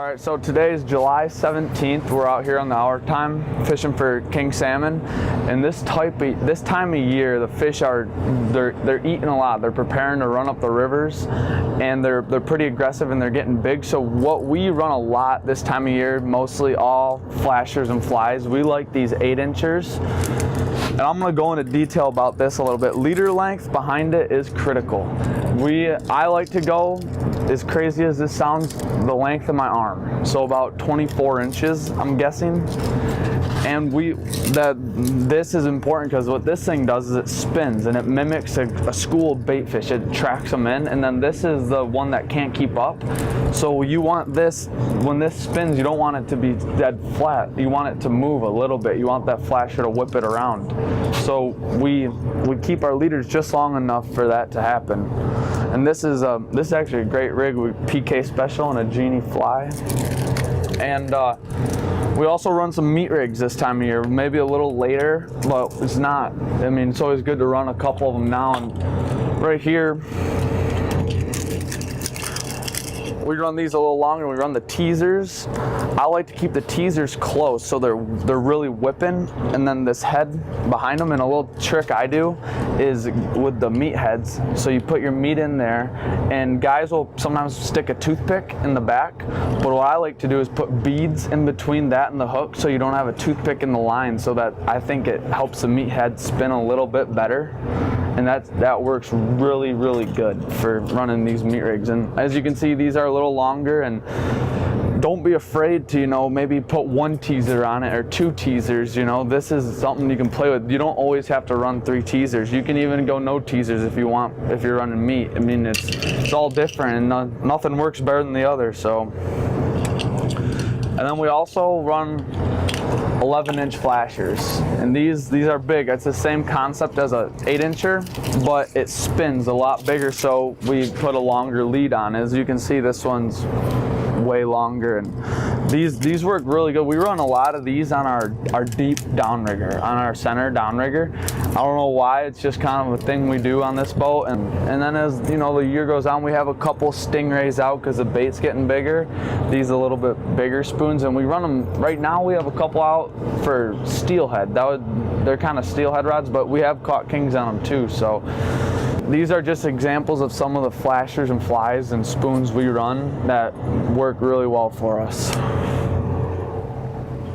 All right, so today is July 17th. We're out here on the hour time fishing for king salmon, and this time of year, the fish they're eating a lot. They're preparing to run up the rivers, and they're pretty aggressive and they're getting big. So what we run a lot this time of year, mostly all flashers and flies. We like these 8-inchers. And I'm going to go into detail about this a little bit. Leader length behind it is critical. I like to go, as crazy as this sounds, the length of my arm. So about 24 inches, I'm guessing. And this is important because what this thing does is it spins and it mimics a school of bait fish. It tracks them in, and then this is the one that can't keep up. So you want this, when this spins, you don't want it to be dead flat. You want it to move a little bit. You want that flasher to whip it around. So we keep our leaders just long enough for that to happen. And this is actually a great rig with PK Special and a Genie fly. And we also run some meat rigs this time of year, maybe a little later, but it's not. I mean, it's always good to run a couple of them now. And right here, we run these a little longer. We run the teasers. I like to keep the teasers close so they're really whipping, and then this head behind them. And a little trick I do is with the meat heads. So you put your meat in there, and guys will sometimes stick a toothpick in the back. But what I like to do is put beads in between that and the hook, so you don't have a toothpick in the line. So that I think it helps the meat head spin a little bit better. And that works really, really good for running these meat rigs. And as you can see, these are a little longer, and don't be afraid to, maybe put one teaser on it or 2 teasers. This is something you can play with. You don't always have to run 3 teasers. You can even go no teasers if you want, if you're running meat. I mean, it's all different, and nothing works better than the other. So, and then we also run 11-inch flashers, and these are big. It's the same concept as a 8-incher, but it spins a lot bigger, so we put a longer lead on. As you can see, this one's way longer, and these work really good. We run a lot of these on our deep downrigger, on our center downrigger. I don't know why, it's just kind of a thing we do on this boat. And then as the year goes on, we have a couple stingrays out because the bait's getting bigger. These a little bit bigger spoons, and we run them. Right now we have a couple out for steelhead. They're kind of steelhead rods, but we have caught kings on them too. So these are just examples of some of the flashers and flies and spoons we run that work really well for us.